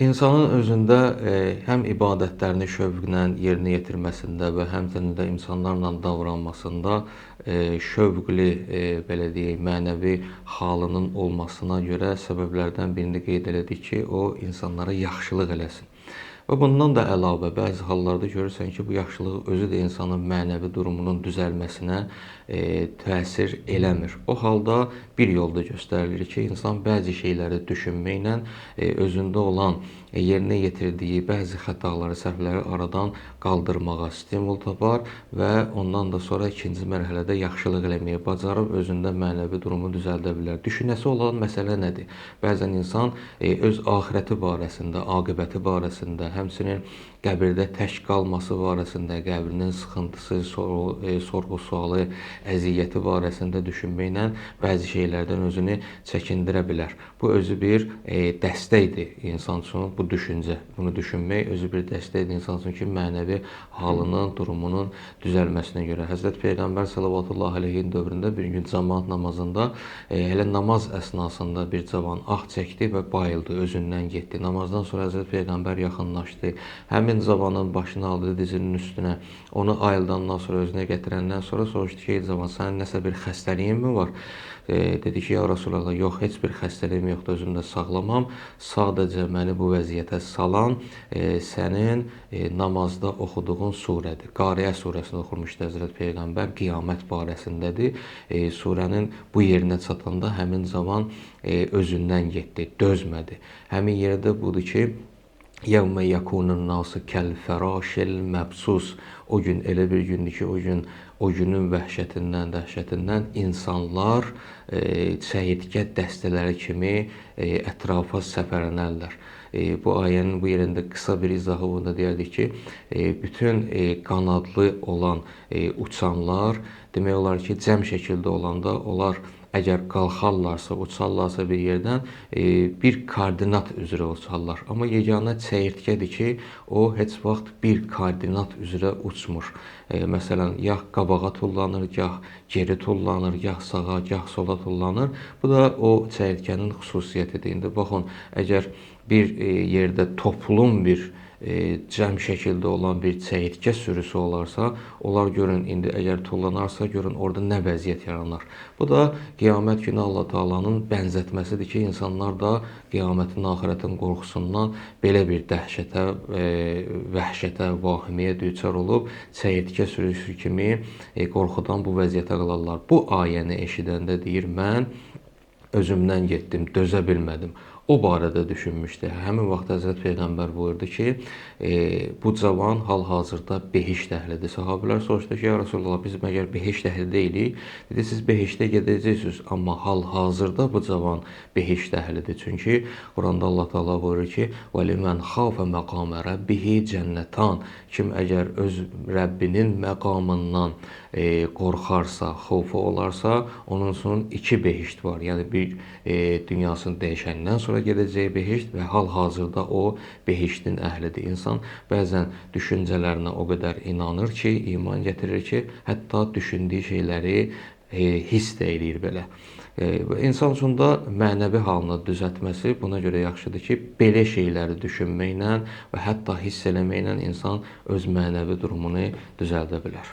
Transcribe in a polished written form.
İnsanın özündə həm ibadətlərini şövqlə yerinə yetirməsində və həmçinin də insanlarla davranmasında şövqlü, belə deyək, mənəvi halının olmasına görə səbəblərdən birini qeyd elədik ki, o insanlara yaxşılıq eləsin. Və bundan da əlavə bəzi hallarda görürsən ki, bu yaxşılıq özü də insanın mənəvi durumunun düzəlməsinə təsir eləmir. O halda bir yolda göstərilir ki, insan bəzi şeyləri düşünməklə özündə olan yerinə yetirdiyi bəzi xətaları, səhvləri aradan qaldırmağa stimul tapar və ondan da sonra ikinci mərhələdə yaxşılıq eləməyə bacarıb özündə mənəvi durumu düzəldə bilər. Düşünəsi olan məsələ nədir? Bəzən insan öz axirəti barəsində, aqibəti barəsində, həmçinin qəbirdə tək qalması barəsində, qəbrinin sıxıntısı, sorğu-sualı, əziyyəti barəsində düşünməklə bəzi şeylərdən özünü çəkindirə bilər. Bu özü bir dəstəkdir insan üçün, bu düşüncə. Bunu düşünmək özü bir dəstəkdir insan üçün ki, mənəvi halının, durumunun düzəlməsinə görə. Həzrət Peyğəmbər sallallahu əleyhin dövründə bir gün cəmaət namazında elə namaz əsnasında bir cavan ah çəkdi və bayıldı, özündən getdi. Namazdan sonra Həzrət Peyğəmbər yaxınlaşdı. Həmin cavanın başını aldı dizinin üstünə. Onu ayıldandan sonra özünə gətirəndən sonra soruşdu ki, ey cavan, sənin nəsə bir xəstəliyin mi var? Dedi ki, ya Rasulallah, yox, heç bir xəstəliyim yoxdur, özüm də sağlamam. Sadəcə məni bu vəziyyətə salan sənin namazda oxuduğun surədir. Qariyə surəsini oxumuşdu Həzrət Peyğəmbər, qiyamət barəsindədir. Surənin bu yerinə çatanda həmin cavan özündən getdi, dözmədi. Həmin yerdə budur ki, يَوْمَ يَكُونُ النَّاسُ كَالْفَرَاشِ الْمَبْسُوسِ. O gün elə bir gündür ki, o günün vəhşətindən, dəhşətindən insanlar çəyirtkə dəstələri kimi ətrafa səpələnərlər. Bu ayənin bu yerində qısa bir izahı onda deyərdik ki, bütün qanadlı olan uçanlar demək olar ki, cəm şəkildə olanda onlar əgər qalxarlarsa, uçarlarsa bir yerdən bir koordinat üzrə uçarlar. Amma yeganə çəyirtkədir ki, o heç vaxt bir koordinat üzrə uçmur. Məsələn, gah qabağa tullanır, gah geri tullanır, gah sağa, gah sola tullanır. Bu da o çəyirtkənin xüsusiyyətidir. İndi baxın, əgər bir yerdə toplum bir cəm şəkildə olan bir çəyirtkə sürüsü olarsa, onlar görün, indi əgər tullanarsa, görün orada nə vəziyyət yaranar. Bu da qiyamət günü Allah Taala'nın bənzətməsidir ki, insanlar da qiyamətin, axirətin qorxusundan belə bir dəhşətə, vəhşətə, vahiməyə düçar olub, çəyirtkə sürüsü kimi qorxudan bu vəziyyətə qalarlar. Bu ayəni eşidəndə deyir, mən özümdən getdim, dözə bilmədim. O barədə düşünmüşdü. Həmin vaxt Həzrət Peyğəmbər buyurdu ki, bu cavan hal-hazırda behişt əhlidir. Sahabilər soruşdu ki, ya Rasulullah, biz məgər behişt əhli deyilik? Dedi, siz behiştə gedəcəksiniz, amma hal-hazırda bu cavan behişt əhlidir. Çünki Quranda Allah Taala buyurur ki, وَلِمَنْ خَافَ مَقَامَ رَبِّهِ جَنَّتَانِ. Kim əgər öz Rəbbinin məqamından qorxarsa, xofu olarsa, onun üçün iki behişt var. Yəni bir dünyasını dəyişəndən sonra gedəcəyi behişt və hal-hazırda o behiştin əhlidir. İnsan bəzən düşüncələrinə o qədər inanır ki, iman gətirir ki, hətta düşündüyü şeyləri hiss də eləyir belə. İnsan üçün də mənəvi halını düzəltməsi buna görə yaxşıdır ki, belə şeyləri düşünməklə və hətta hiss eləməklə insan öz mənəvi durumunu düzəldə bilər.